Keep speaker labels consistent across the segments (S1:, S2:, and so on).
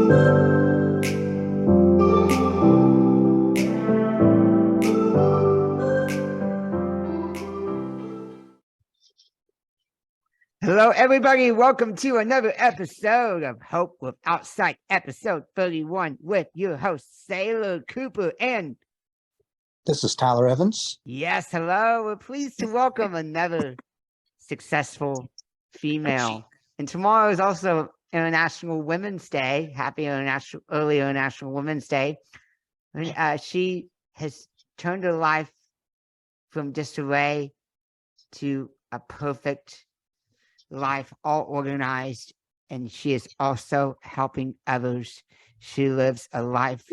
S1: Hello, everybody. Welcome to another episode of Hope Without Sight, episode 31, with your host, Sailor Cooper. And
S2: this is Tyler Evans.
S1: Yes, hello. We're pleased to welcome another successful female. And tomorrow is also International Women's Day. Happy early International Women's Day. And, she has turned her life from disarray to a perfect life, all organized, and she is also helping others. She lives a life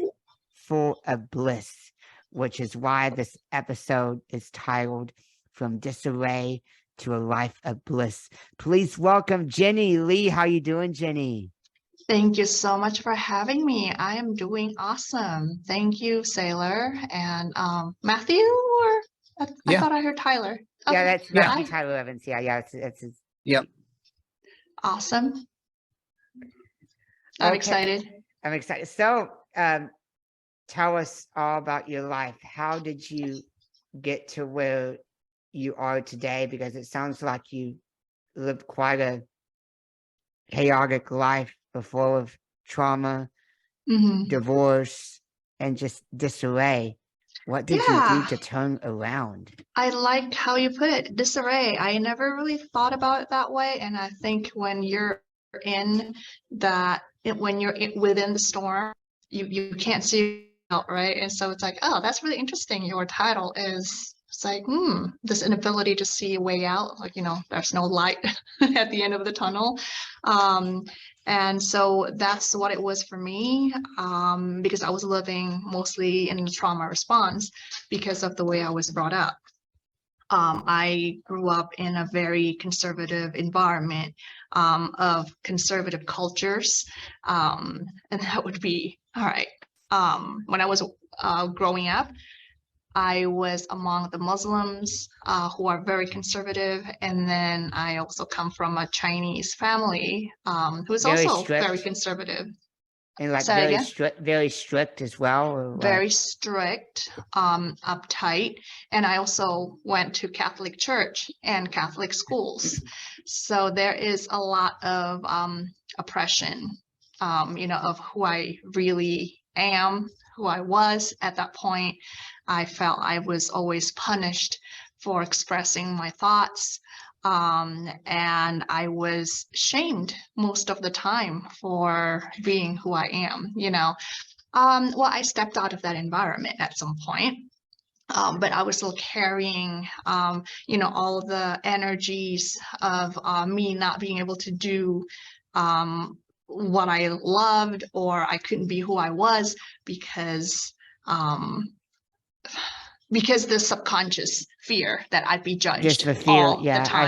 S1: full of bliss, which is why this episode is titled From Disarray to a Life of Bliss. Please welcome Jenny Lee. How you doing, Jenny?
S3: Thank you so much for having me. I am doing awesome. Thank you, Sailor. And Matthew, or I thought I heard Tyler.
S1: Okay. Yeah, that's Matthew Tyler Evans. Yeah, it's
S2: Yep.
S3: Awesome. I'm excited.
S1: I'm excited. So, tell us all about your life. How did you get to where you are today? Because it sounds like you lived quite a chaotic life before, of trauma, divorce, and just disarray. What did you do to turn around?
S3: I like how you put it, disarray. I never really thought about it that way. And I think when you're in that, when you're within the storm, you can't see out, right? And so it's like, oh, that's really interesting. Your title is, it's like, this inability to see a way out. Like, there's no light at the end of the tunnel. And so that's what it was for me, because I was living mostly in the trauma response because of the way I was brought up. I grew up in a very conservative environment of conservative cultures. And that would be, all right. When I was growing up, I was among the Muslims who are very conservative, and then I also come from a Chinese family who is also very conservative.
S1: And like very strict as well? Or
S3: very strict, uptight. And I also went to Catholic church and Catholic schools. So there is a lot of oppression, of who I really am, who I was at that point. I felt I was always punished for expressing my thoughts. And I was shamed most of the time for being who I am, Well, I stepped out of that environment at some point. But I was still carrying, all the energies of me not being able to do what I loved, or I couldn't be who I was because the subconscious fear that I'd be judged.
S1: Just the fear,
S3: all the time.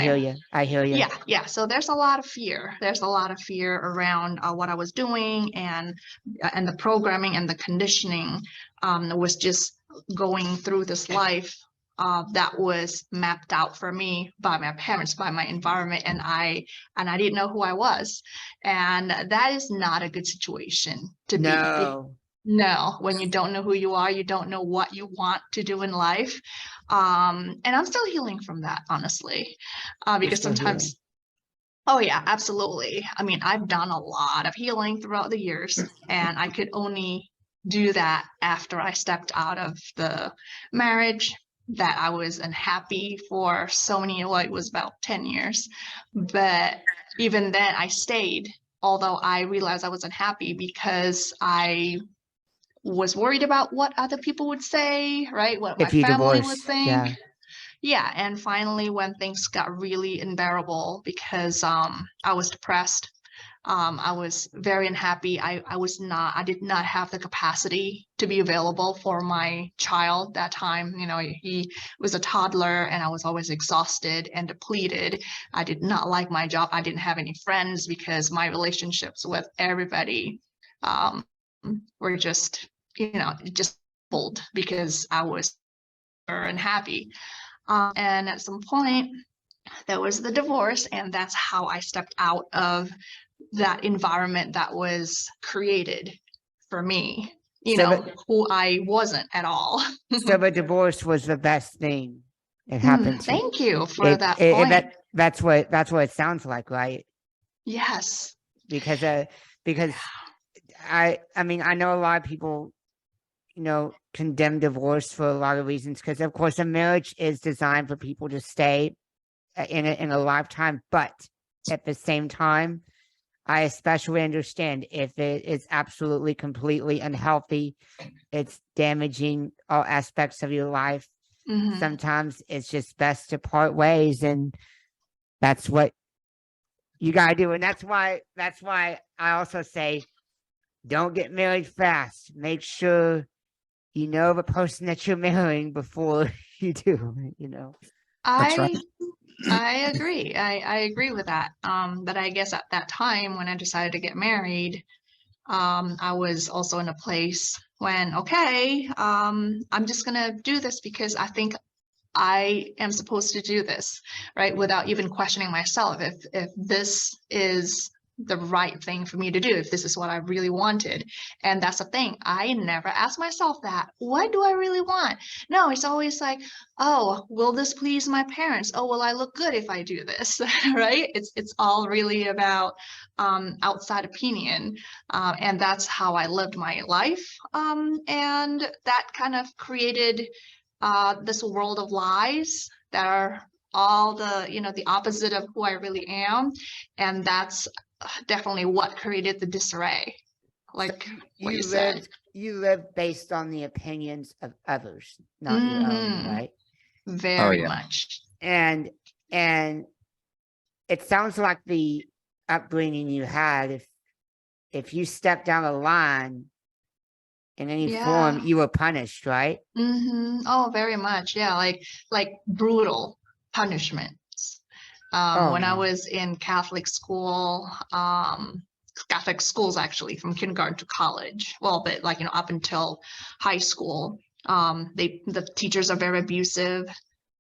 S1: I hear you.
S3: Yeah. So there's a lot of fear. There's a lot of fear around what I was doing, and the programming and the conditioning was just going through this life that was mapped out for me by my parents, by my environment, and I didn't know who I was, and that is not a good situation to be. No, when you don't know who you are, you don't know what you want to do in life. And I'm still healing from that, honestly, because sometimes, oh yeah, absolutely. I mean, I've done a lot of healing throughout the years, and I could only do that after I stepped out of the marriage that I was unhappy for so many, it was about 10 years. But even then I stayed, although I realized I was unhappy because I was worried about what other people would say, right? What my family would think. Yeah. And finally, when things got really unbearable, because I was depressed, I was very unhappy. I did not have the capacity to be available for my child that time. He was a toddler, and I was always exhausted and depleted. I did not like my job. I didn't have any friends because my relationships with everybody were just pulled because I was unhappy. And at some point, there was the divorce, and that's how I stepped out of that environment that was created for me, you
S1: So
S3: know, who I wasn't at all.
S1: So the divorce was the best thing that happened to you.
S3: Thank you for that point.
S1: That's what it sounds like, right?
S3: Yes.
S1: Because I mean, I know a lot of people, condemn divorce for a lot of reasons, because of course a marriage is designed for people to stay in a lifetime, but at the same time, I especially understand if it is absolutely completely unhealthy, it's damaging all aspects of your life.
S3: Mhm.
S1: Sometimes it's just best to part ways, and that's what you gotta do. And that's why I also say, don't get married fast. Make sure you know the person that you're marrying before you do,
S2: That's right.
S3: I agree. I agree with that. But I guess at that time when I decided to get married, I was also in a place when, okay, I'm just gonna do this because I think I am supposed to do this, right? Without even questioning myself if this is the right thing for me to do, if this is what I really wanted. And that's the thing. I never ask myself that. What do I really want? No, it's always like, oh, will this please my parents? Oh, will I look good if I do this? Right? It's all really about outside opinion. And that's how I lived my life. And that kind of created this world of lies that are all the opposite of who I really am. And that's definitely what created the disarray, like what you said.
S1: You live based on the opinions of others, not your own, right?
S3: Very
S2: yeah.
S3: much.
S1: And it sounds like the upbringing you had, if you stepped down a line in any form, you were punished, right?
S3: Oh, very much. Yeah, like brutal punishments. When I was in Catholic school, Catholic schools actually from kindergarten to college. Well, but like up until high school, the teachers are very abusive.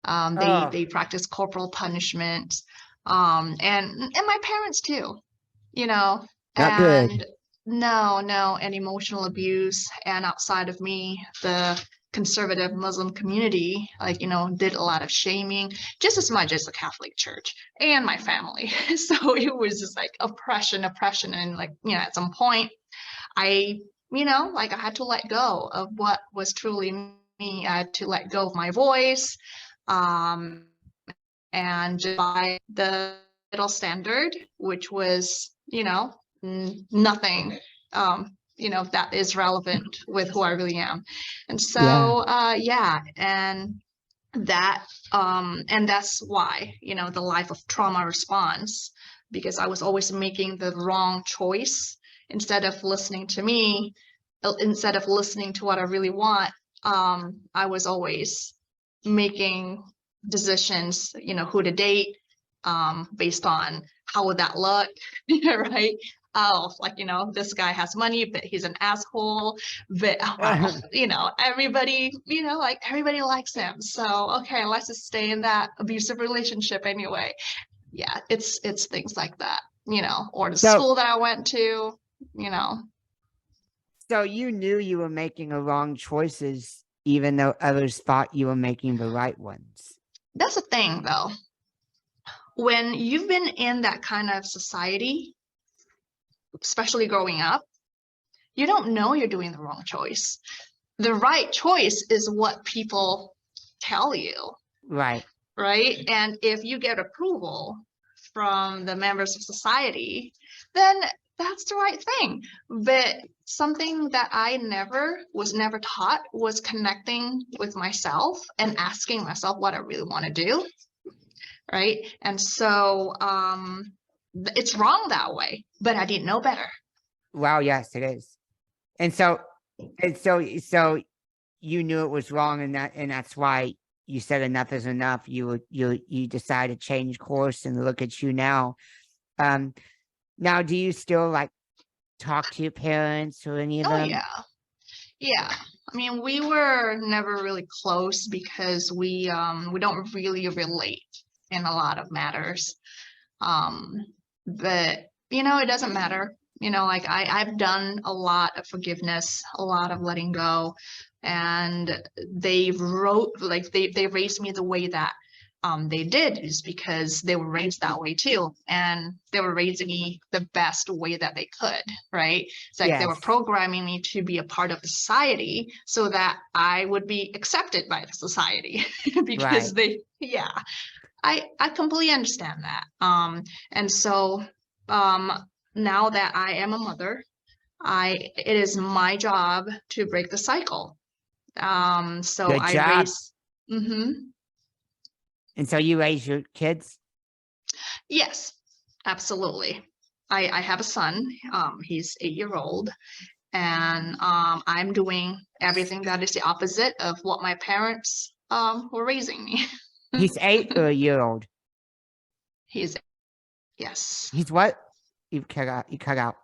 S3: They practice corporal punishment, and my parents too. You know,
S1: Not good.
S3: and no, and emotional abuse. And outside of me, the conservative Muslim community, did a lot of shaming, just as much as the Catholic Church and my family. So it was just like oppression, and at some point, I I had to let go of what was truly me. I had to let go of my voice, and by the middle standard, which was nothing that is relevant with who I really am. And so and that's why the life of trauma response, because I was always making the wrong choice instead of listening to me, instead of listening to what I really want. I was always making decisions, who to date, based on how would that look, right? Oh, this guy has money, but he's an asshole. But everybody, everybody likes him. So okay, let's just stay in that abusive relationship anyway. Yeah, it's things like that, or the school that I went to,
S1: So you knew you were making the wrong choices, even though others thought you were making the right ones.
S3: That's the thing, though. When you've been in that kind of society, especially growing up, you don't know you're doing the wrong choice. The right choice is what people tell you.
S1: Right.
S3: Right. And if you get approval from the members of society, then that's the right thing. But something that I was never taught was connecting with myself and asking myself what I really want to do. Right. And so it's wrong that way, but I didn't know better.
S1: Wow, yes, it is. And so you knew it was wrong, and that's why you said enough is enough. You decided to change course, and look at you now. Now, do you still talk to your parents or any of them?
S3: Yeah. I mean, we were never really close because we don't really relate in a lot of matters. But it doesn't matter. Like I've done a lot of forgiveness, a lot of letting go, and they raised me the way that they did, is because they were raised that way too, and they were raising me the best way that they could, right? It's like they were
S1: Yes.
S3: programming me to be a part of society so that I would be accepted by the society because
S1: Right.
S3: I completely understand that. And so now that I am a mother, it is my job to break the cycle. So
S1: Good
S3: I
S1: job.
S3: raise. Mm-hmm.
S1: And so you raise your kids?
S3: Yes, absolutely. I have a son. He's 8 years old, and I'm doing everything that is the opposite of what my parents were raising me.
S1: He's 8 or a year old?
S3: He's Yes.
S1: He's what? You cut out. You cut out.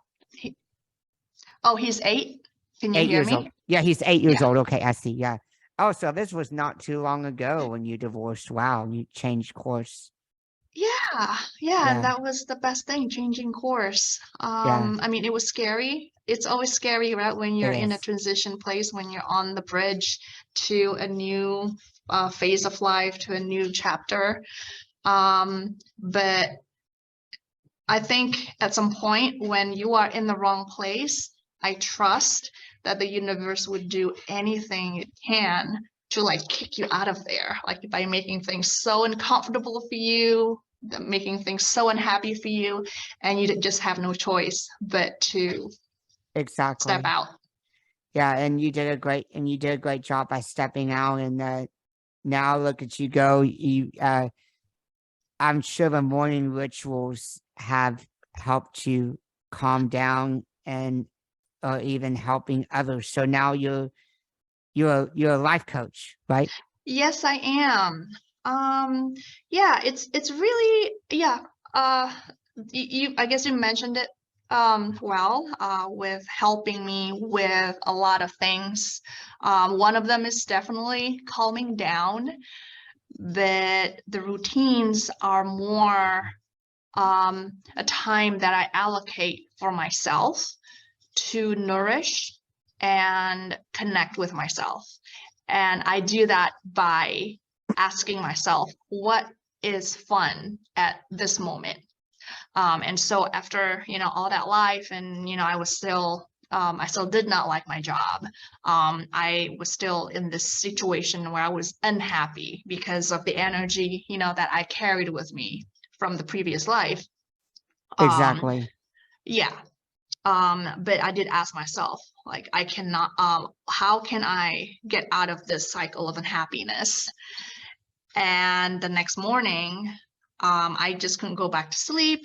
S3: He's 8. Can you
S1: 8
S3: hear
S1: years old.
S3: me?
S1: Yeah, he's 8 years
S3: Yeah.
S1: old. Okay, I see. Yeah. Oh, so this was not too long ago when you divorced. Wow, you changed course.
S3: Yeah,
S1: Yeah.
S3: and that was the best thing, changing course.
S1: Yeah.
S3: I mean, it was scary. It's always scary, right? When you're
S1: It
S3: in a
S1: is.
S3: transition place, when you're on the bridge to a new phase of life, to a new chapter. But I think at some point when you are in the wrong place, I trust that the universe would do anything it can to like kick you out of there, like by making things so uncomfortable for you, making things so unhappy for you, and you just have no choice but to
S1: Exactly.
S3: step out.
S1: Yeah, and you did a great job by stepping out, and now look at you go. I'm sure the morning rituals have helped you calm down and or even helping others. So now you're a life coach, right?
S3: Yes, I am. Yeah, it's really, yeah. Uh, I guess you mentioned it with helping me with a lot of things. One of them is definitely calming down, that the routines are more a time that I allocate for myself to nourish and connect with myself. And I do that by asking myself, what is fun at this moment? And so after, all that life, and, I still did not like my job. I was still in this situation where I was unhappy because of the energy, that I carried with me from the previous life.
S1: Exactly.
S3: Yeah. But I did ask myself, like, I cannot, how can I get out of this cycle of unhappiness? And the next morning, I just couldn't go back to sleep.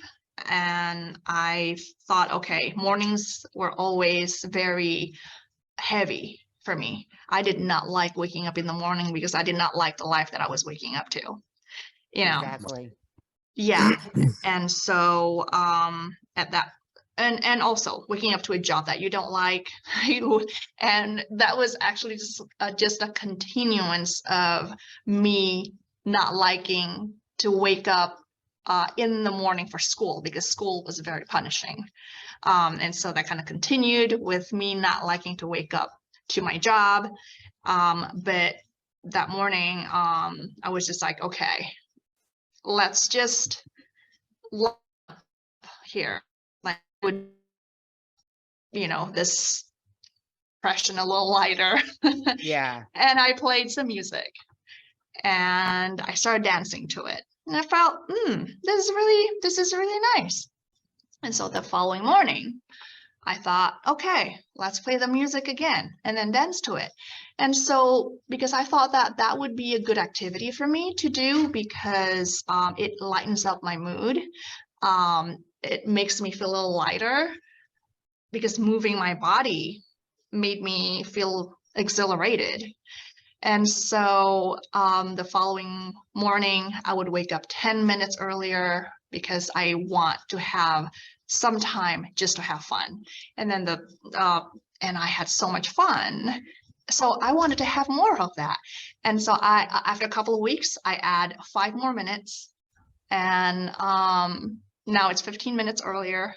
S3: And I thought, okay, mornings were always very heavy for me. I did not like waking up in the morning because I did not like the life that I was waking up to,
S1: Exactly.
S3: Yeah. And so at that and also waking up to a job that you don't like, and that was actually just a continuance of me not liking to wake up in the morning for school, because school was very punishing. And so that kind of continued with me not liking to wake up to my job. But that morning, I was just like, okay, let's just here, like, would, this impression a little lighter.
S1: Yeah.
S3: And I played some music and I started dancing to it. And I felt, this is really nice. And so the following morning, I thought, okay, let's play the music again and then dance to it. And so, because I thought that that would be a good activity for me to do, because it lightens up my mood. It makes me feel a little lighter, because moving my body made me feel exhilarated. And so the following morning, I would wake up 10 minutes earlier because I want to have some time just to have fun. And then and I had so much fun. So I wanted to have more of that. And so after a couple of weeks, I add 5 more minutes, and now it's 15 minutes earlier.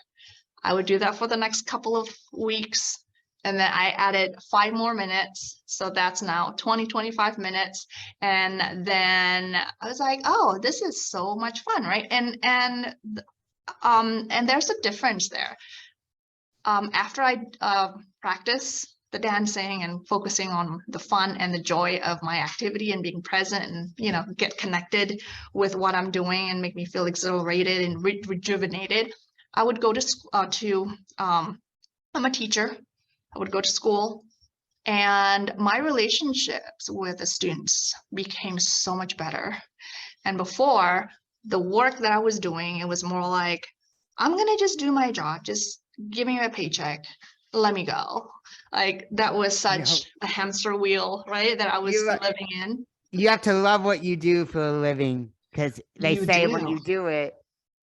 S3: I would do that for the next couple of weeks. And then I added 5 more minutes. So that's now 25 minutes. And then I was like, oh, this is so much fun, right? And there's a difference there. After I practice the dancing and focusing on the fun and the joy of my activity and being present and, you know, get connected with what I'm doing and make me feel exhilarated and rejuvenated, I would go to I'm a teacher. I would go to school, and my relationships with the students became so much better. And before, the work that I was doing, it was more like, I'm gonna just do my job, just give me a paycheck, let me go. Like that was such a hamster wheel, right? That I was living in.
S1: You have to love what you do for a living, because they say when
S3: do.
S1: you do it,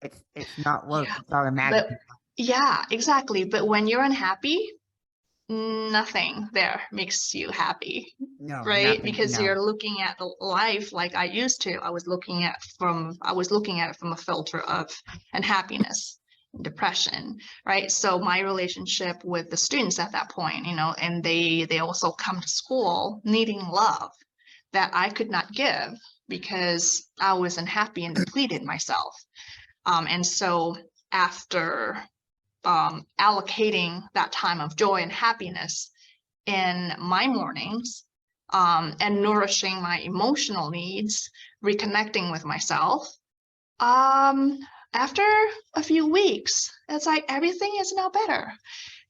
S1: it's not work,
S3: Yeah.
S1: it's automatic.
S3: But yeah, exactly. But when you're unhappy, nothing there makes you happy,
S1: No,
S3: right?
S1: nothing,
S3: Because
S1: no.
S3: you're looking at the life like I used to. I was looking at it from a filter of unhappiness, depression, right? So my relationship with the students at that point, you know, and they also come to school needing love that I could not give because I was unhappy and depleted myself. And so after allocating that time of joy and happiness in my mornings, and nourishing my emotional needs, reconnecting with myself, after a few weeks, it's like everything is now better.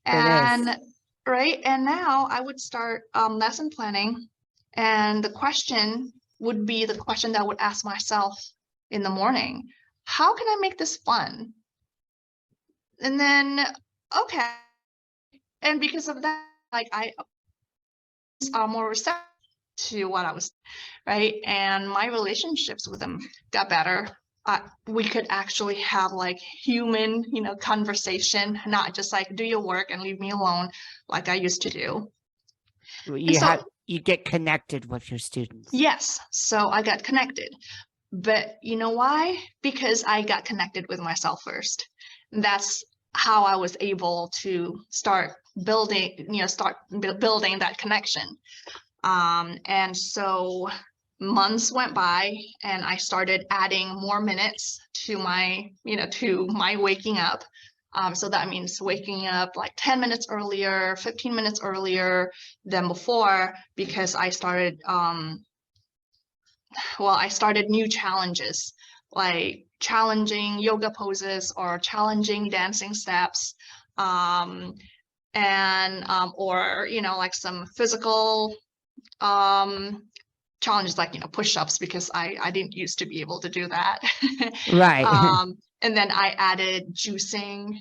S3: And right, and now I would start lesson planning, and the question would be the question that I would ask myself in the morning: how can I make this fun? And then, okay, and because of that, like I are more receptive to what I was, right? And my relationships with them got better. We could actually have like human, you know, conversation, not just like do your work and leave me alone like I used to do.
S1: You get connected with your students.
S3: Yes, so I got connected. But you know why? Because I got connected with myself first. That's how I was able to start building, you know, building that connection. And so months went by, and I started adding more minutes to my, you know, to my waking up. So that means waking up like 10 minutes earlier, 15 minutes earlier than before, because I started, I started new challenges, like challenging yoga poses or challenging dancing steps, or, you know, like some physical challenges, like, you know, push-ups, because I didn't used to be able to do that.
S1: Right.
S3: And then I added juicing,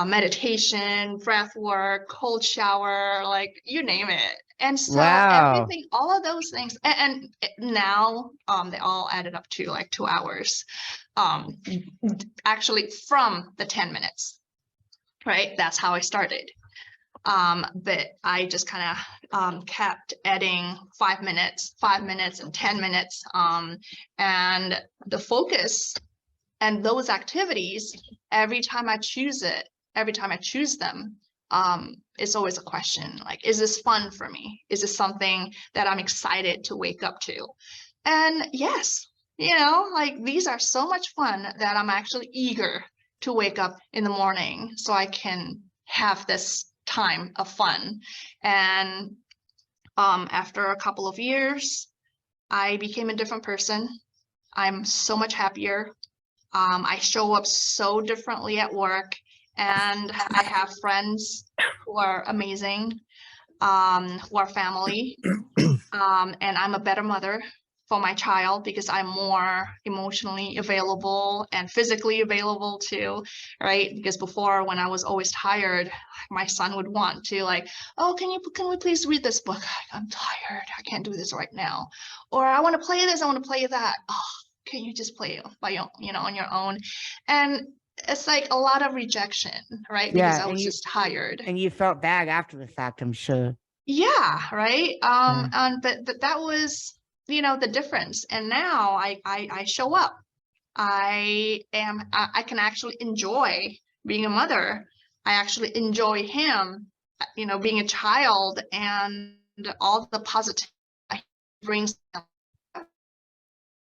S3: meditation, breath work, cold shower, like you name it. And so everything, all of those things, and now they all added up to like 2 hours, actually from the 10 minutes, right? That's how I started. But I just kind of kept adding 5 minutes, 5 minutes, and 10 minutes. And the focus and those activities, every time I choose them, it's always a question like, is this fun for me? Is this something that I'm excited to wake up to? And yes, you know, like these are so much fun that I'm actually eager to wake up in the morning so I can have this time of fun. And after a couple of years, I became a different person. I'm so much happier. I show up so differently at work, and I have friends who are amazing, who are family, and I'm a better mother for my child because I'm more emotionally available and physically available too, right? Because before, when I was always tired, my son would want to like, oh, can we please read this book? I'm tired, I can't do this right now. Or I want to play this, I want to play that. Oh, can you just play it by your, you know, on your own? And it's like a lot of rejection, right? Because I was just tired.
S1: And you felt bad after the fact, I'm sure.
S3: Yeah, right. But that was, you know, the difference. And now I show up. I can actually enjoy being a mother. I actually enjoy him, being a child and all the positive he brings.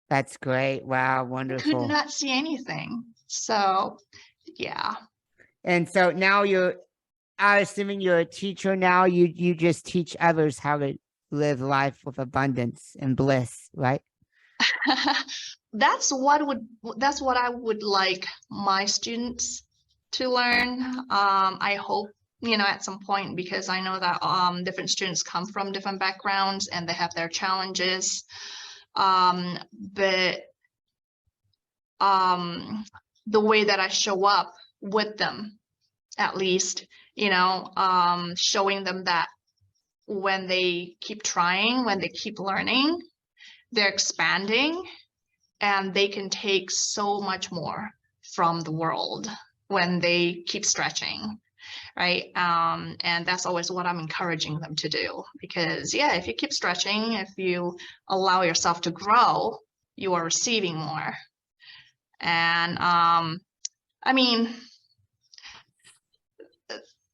S1: That's great. Wow,
S3: Could
S1: wonderful.
S3: not see anything. So, yeah.
S1: And so now I'm assuming you're a teacher now. You just teach others how to live life with abundance and bliss, right?
S3: That's what I would like my students to learn. I hope, at some point, because I know that different students come from different backgrounds and they have their challenges. But the way that I show up with them, at least, showing them that when they keep trying, when they keep learning, they're expanding and they can take so much more from the world when they keep stretching, right? And that's always what I'm encouraging them to do, because if you keep stretching, if you allow yourself to grow, you are receiving more. And I mean,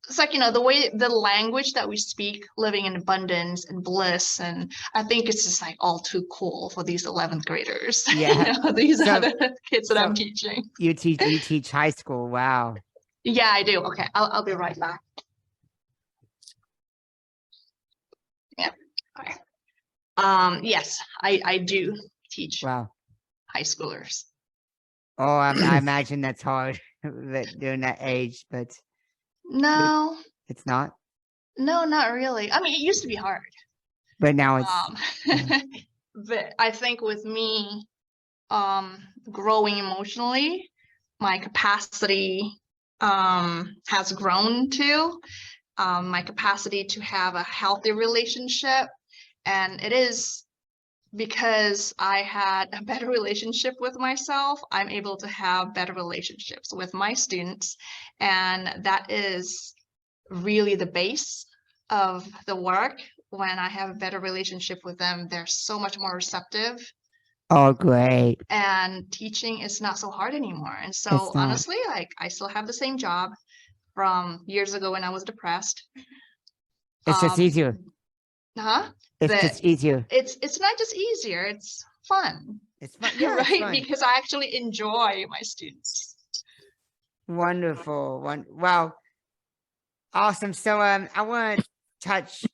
S3: it's like, the language that we speak, living in abundance and bliss. And I think it's just like all too cool for these 11th graders.
S1: Yeah.
S3: These
S1: So-
S3: are the kids that
S1: so-
S3: I'm teaching.
S1: You teach high school. Wow.
S3: Yeah, I do. Okay, I'll be right back. Yeah. Okay. Yes, I do teach
S1: Wow.
S3: high schoolers.
S1: Oh, I imagine that's hard during that age, but
S3: No,
S1: it's not.
S3: not really. I mean, it used to be hard.
S1: But now it's
S3: But I think with me growing emotionally, my capacity has grown too. My capacity to have a healthy relationship, and it is because I had a better relationship with myself, I'm able to have better relationships with my students, and that is really the base of the work. When I have a better relationship with them, they're so much more receptive,
S1: oh great.
S3: and teaching is not so hard anymore. And so
S1: It's not.
S3: honestly, like, I still have the same job from years ago when I was depressed.
S1: It's just easier. It's
S3: But
S1: just easier.
S3: it's not just easier, it's fun.
S1: It's fun. Yeah, it's
S3: Right?
S1: fun.
S3: Because I actually enjoy my students.
S1: Wonderful. Wow. Awesome. So I want to touch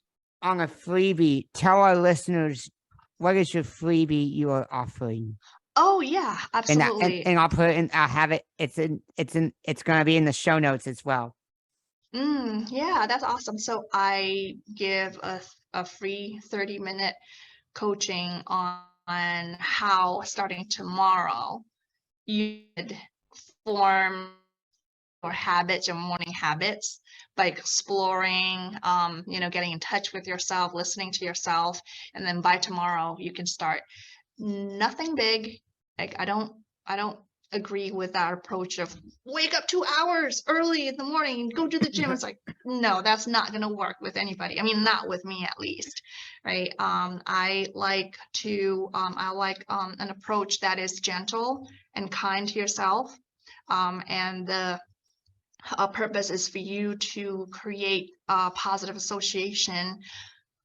S1: on a freebie. Tell our listeners, what is your freebie you are offering?
S3: Oh yeah, absolutely.
S1: And I'll put it in, I'll have it. It's going to be in the show notes as well.
S3: Yeah, that's awesome. So I give a free 30-minute coaching on how, starting tomorrow, you could form your habits, your morning habits, by exploring, getting in touch with yourself, listening to yourself, and then by tomorrow you can start. Nothing big. Like, I don't agree with that approach of wake up 2 hours early in the morning and go to the gym. It's like, no, that's not going to work with anybody. I mean, not with me, at least. Right. I like an approach that is gentle and kind to yourself. And the purpose is for you to create a positive association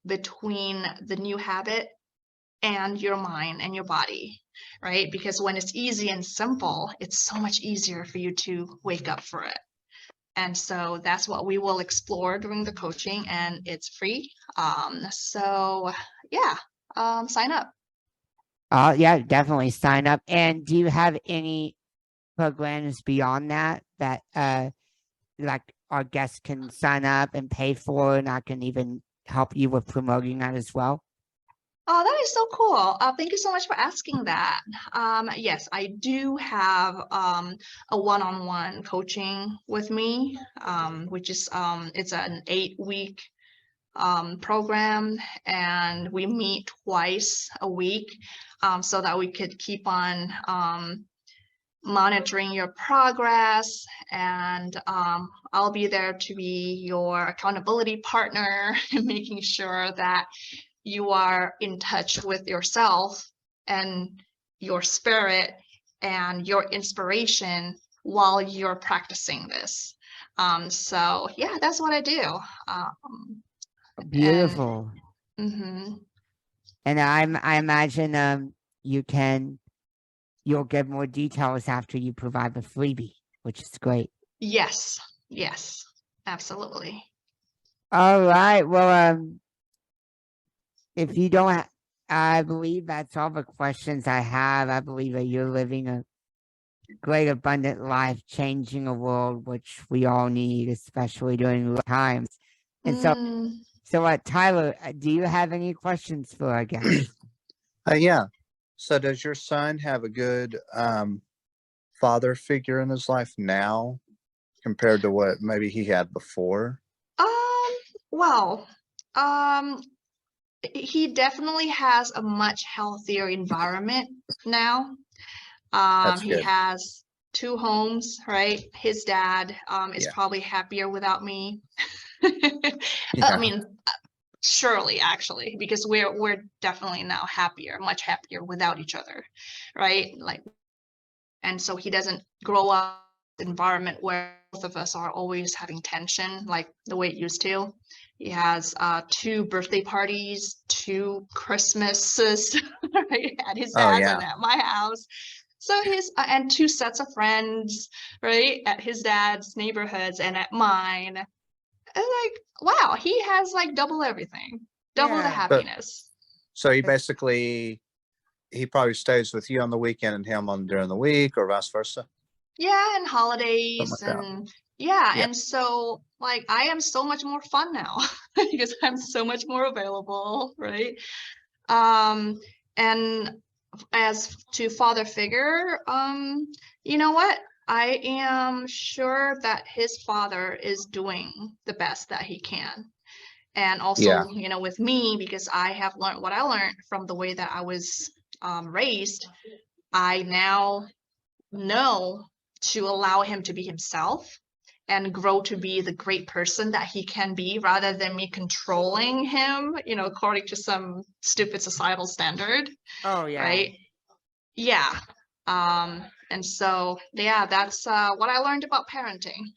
S3: between the new habit and your mind and your body, right? Because when it's easy and simple, it's so much easier for you to wake up for it. And so that's what we will explore during the coaching, and it's free. So yeah, sign up.
S1: Yeah, definitely sign up. And do you have any programs beyond that like our guests can sign up and pay for, and I can even help you with promoting that as well?
S3: Oh, that is so cool. Thank you so much for asking that. Yes, I do have a one-on-one coaching with me, which is it's an 8-week program, and we meet twice a week, so that we could keep on monitoring your progress. And I'll be there to be your accountability partner, making sure that you are in touch with yourself and your spirit and your inspiration while you're practicing this. So yeah, that's what I do. Um, and
S1: Beautiful.
S3: mhm.
S1: And I imagine you'll get more details after you provide the freebie, which is great.
S3: Yes, yes, absolutely.
S1: All right. Well, if you don't, I believe that's all the questions I have. I believe that you're living a great, abundant life, changing a world which we all need, especially during rough times. And so,
S3: Mm,
S1: Tyler, do you have any questions for our guest?
S4: Yeah. So does your son have a good father figure in his life now compared to what maybe he had before?
S3: well, um, he definitely has a much healthier environment now.
S4: That's
S3: He
S4: good.
S3: has 2 homes, right? His dad is
S4: Yeah.
S3: probably happier without me. I
S4: Yeah.
S3: mean, surely actually, because we're definitely now happier, much happier without each other, right? Like, and so he doesn't grow up in an environment where both of us are always having tension like the way it used to. He has 2 birthday parties, 2 Christmases, right, at his
S4: Oh
S3: dad's
S4: yeah.
S3: and at my house. So his and 2 sets of friends, right, at his dad's neighborhoods and at mine. And like, wow, he has like double everything, double the
S1: Yeah.
S3: happiness.
S4: So he probably stays with you on the weekend and him on during the week, or vice versa.
S3: Yeah, and
S4: Something
S3: holidays
S4: like that.
S3: and yeah,
S4: Yeah.
S3: and so like I am so much more fun now because I'm so much more available, right? Um, and as to father figure, you know what? I am sure that his father is doing the best that he can. And
S4: Yeah.
S3: also, with me, because I have learned what I learned from the way that I was raised, I now know to allow him to be himself and grow to be the great person that he can be rather than me controlling him, according to some stupid societal standard,
S1: Oh, yeah.
S3: right? Yeah. And so, yeah, that's what I learned about parenting.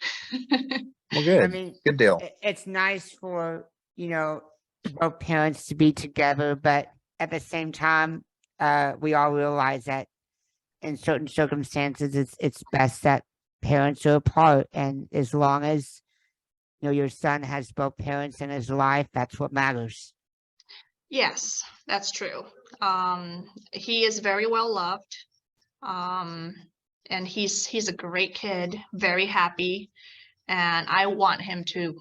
S4: Well,
S1: I
S4: good.
S1: mean,
S4: Good deal.
S1: it's nice for, both parents to be together, but at the same time, we all realize that in certain circumstances, it's best that parents are apart. And as long as, your son has both parents in his life, that's what matters.
S3: Yes, that's true. He is very well loved. Um, and he's a great kid, very happy. And I want him to,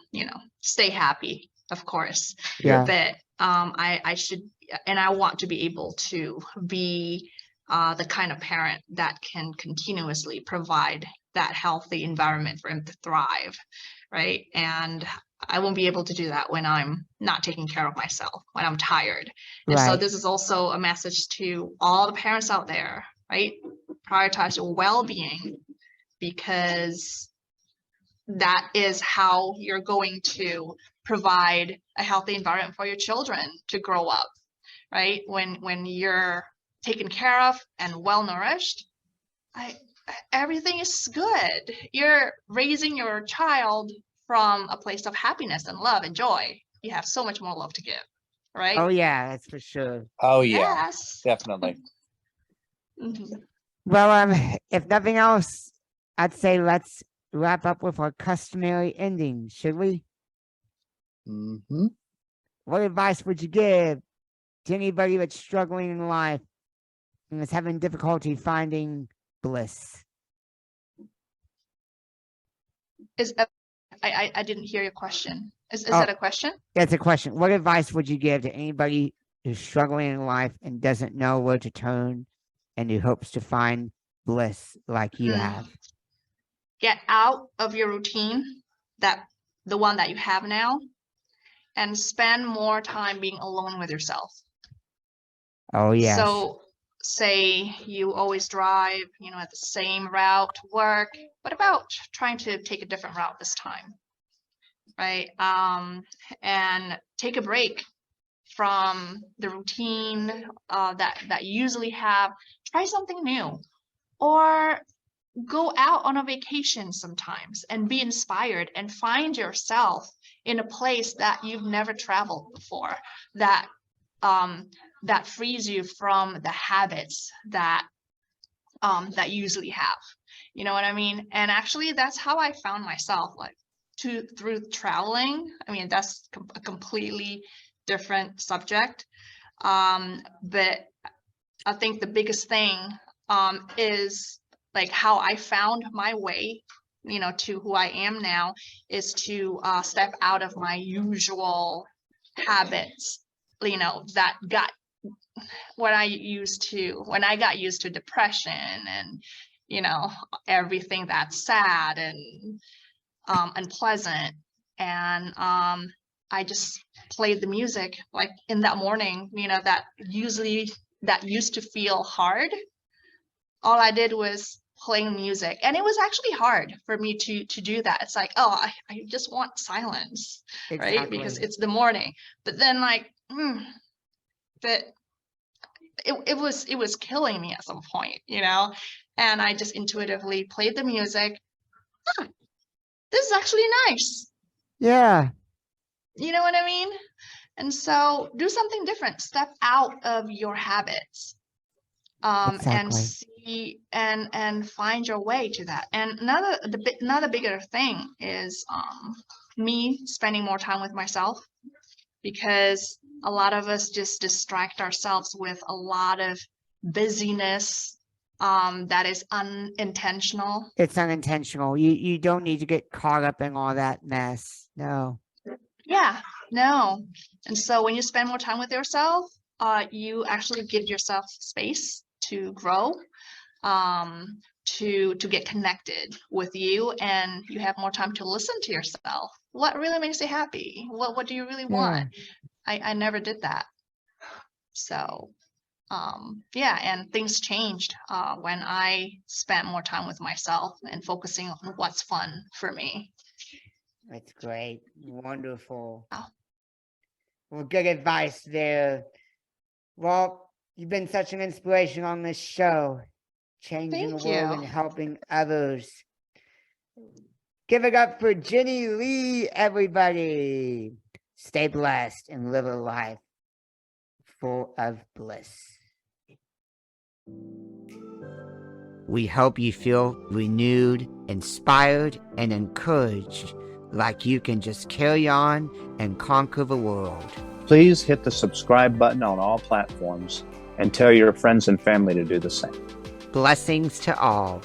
S3: stay happy, of course.
S1: Yeah.
S3: But I should, and I want to be able to be the kind of parent that can continuously provide that healthy environment for him to thrive, right? And I won't be able to do that when I'm not taking care of myself, when I'm tired. And so
S1: Right.
S3: this is also a message to all the parents out there, right? Prioritize your well-being, because that is how you're going to provide a healthy environment for your children to grow up, right? When you're taken care of and well nourished, everything is good. You're raising your child from a place of happiness and love and joy. You have so much more love to give, right?
S1: Oh, yeah, that's for sure.
S4: Oh yeah.
S3: Yes.
S4: Definitely.
S3: Mhm.
S1: Well, if nothing else, I'd say let's wrap up with our customary ending, should we?
S4: Mm-hmm.
S1: What advice would you give to anybody that's struggling in life and is having difficulty finding bliss?
S3: I didn't hear your question. Is
S1: Oh.
S3: that a question?
S1: That's a question. What advice would you give to anybody who's struggling in life and doesn't know where to turn and who hopes to find bliss like you have?
S3: Get out of your routine, the one that you have now, and spend more time being alone with yourself.
S1: Oh, yes.
S3: So say you always drive, at the same route to work. What about trying to take a different route this time? Right? And take a break from the routine that you usually have. Try something new. Or go out on a vacation sometimes and be inspired and find yourself in a place that you've never traveled before, that that frees you from the habits that that you usually have. You know what I mean? And actually, that's how I found myself, like through traveling. I mean, that's a completely different subject. But I think the biggest thing is like how I found my way, you know, to who I am now, is to step out of my usual habits, you know, that got when I got used to depression and, you know, everything that's sad and unpleasant. And I just played the music like in that morning, you know, that used to feel hard. All I did was playing music, and it was actually hard for me to do that. It's like, oh, I just want silence, right? Because it's the morning. But then like, but it was killing me at some point, you know. And I just intuitively played the music. This is actually nice.
S1: Yeah.
S3: You know what I mean? And so do something different. Step out of your habits. And see and find your way to that. And another bigger thing is me spending more time with myself, because a lot of us just distract ourselves with a lot of busyness that is unintentional.
S1: It's unintentional. You don't need to get caught up in all that mess. No.
S3: Yeah, no. And so when you spend more time with yourself, you actually give yourself space to grow, to get connected with you, and you have more time to listen to yourself. What really makes you happy? What do you really want? I never did that. So yeah, and things changed when I spent more time with myself and focusing on what's fun for me.
S1: That's great. Wonderful.
S3: Oh.
S1: Well, good advice there. Well, you've been such an inspiration on this show, changing the world and helping others. Give it up for Jenny Lee, everybody. Stay blessed and live a life full of bliss. We hope you feel renewed, inspired, and encouraged, like you can just carry on and conquer the world.
S5: Please hit the subscribe button on all platforms and tell your friends and family to do the same.
S1: Blessings to all.